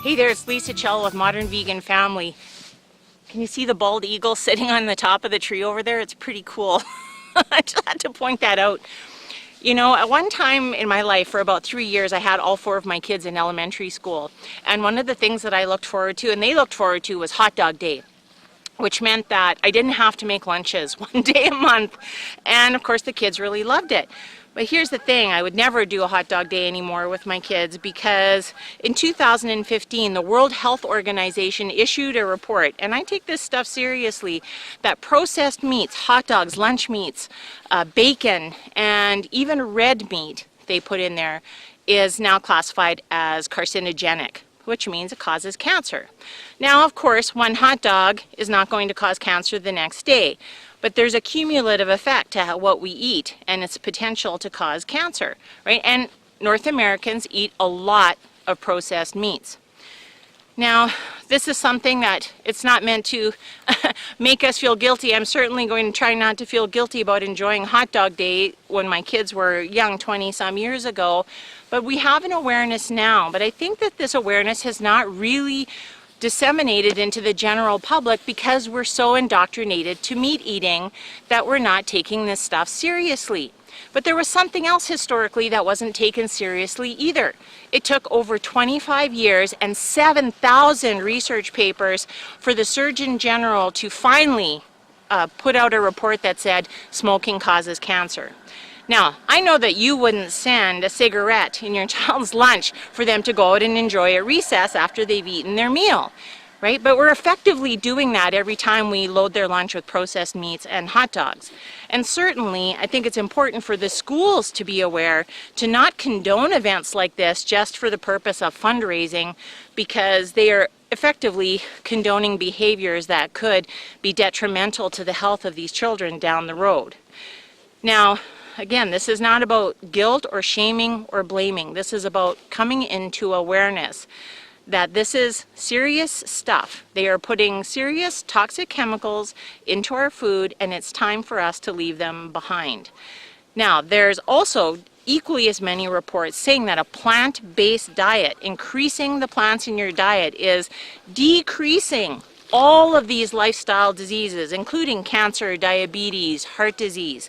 Hey there, it's Lisa Chell with Modern Vegan Family. Can you see the bald eagle sitting on the top of the tree over there? It's pretty cool. I just had to point that out. You know, at one time in my life, for about 3 years, I had all 4 of my kids in elementary school. And one of the things that I looked forward to, and they looked forward to, was hot dog day, which meant that I didn't have to make lunches one day a month. And of course, the kids really loved it. But here's the thing, I would never do a hot dog day anymore with my kids because in 2015, the World Health Organization issued a report, and I take this stuff seriously, that processed meats, hot dogs, lunch meats, bacon, and even red meat they put in there is now classified as carcinogenic, which means it causes cancer. Now, of course, one hot dog is not going to cause cancer the next day, but there's a cumulative effect to what we eat and its potential to cause cancer, right? And North Americans eat a lot of processed meats. Now, this is something that it's not meant to make us feel guilty. I'm certainly going to try not to feel guilty about enjoying hot dog day when my kids were young, 20-some years ago. But we have an awareness now. But I think that this awareness has not really disseminated into the general public because we're so indoctrinated to meat eating that we're not taking this stuff seriously. But there was something else historically that wasn't taken seriously either. It took over 25 years and 7,000 research papers for the Surgeon General to finally put out a report that said smoking causes cancer. Now, I know that you wouldn't send a cigarette in your child's lunch for them to go out and enjoy at recess after they've eaten their meal, right? But we're effectively doing that every time we load their lunch with processed meats and hot dogs. And certainly, I think it's important for the schools to be aware to not condone events like this just for the purpose of fundraising, because they are effectively condoning behaviors that could be detrimental to the health of these children down the road. Now, again, this is not about guilt or shaming or blaming. This is about coming into awareness that this is serious stuff. They are putting serious toxic chemicals into our food, and it's time for us to leave them behind. Now, there's also equally as many reports saying that a plant-based diet, increasing the plants in your diet, is decreasing all of these lifestyle diseases, including cancer, diabetes, heart disease.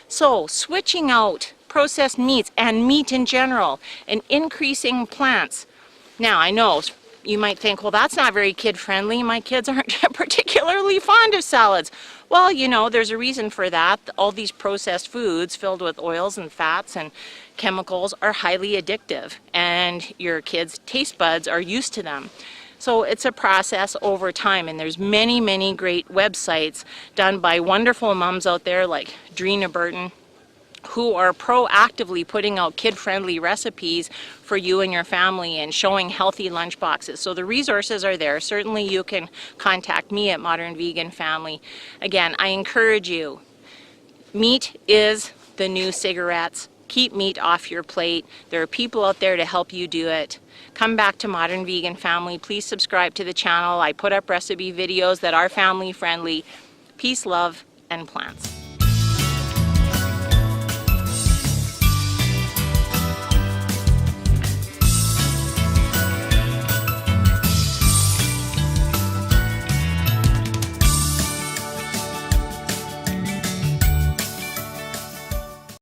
So switching out processed meats and meat in general and increasing plants. Now, I know you might think, well, that's not very kid-friendly. My kids aren't particularly fond of salads. Well, you know, there's a reason for that. All these processed foods filled with oils and fats and chemicals are highly addictive, and your kids' taste buds are used to them. So it's a process over time, and there's many, many great websites done by wonderful moms out there like Drina Burton, who are proactively putting out kid-friendly recipes for you and your family and showing healthy lunch boxes. So the resources are there. Certainly you can contact me at Modern Vegan Family. Again, I encourage you, meat is the new cigarettes. Keep meat off your plate. There are people out there to help you do it. Come back to Modern Vegan Family. Please subscribe to the channel. I put up recipe videos that are family friendly. Peace, love, and plants.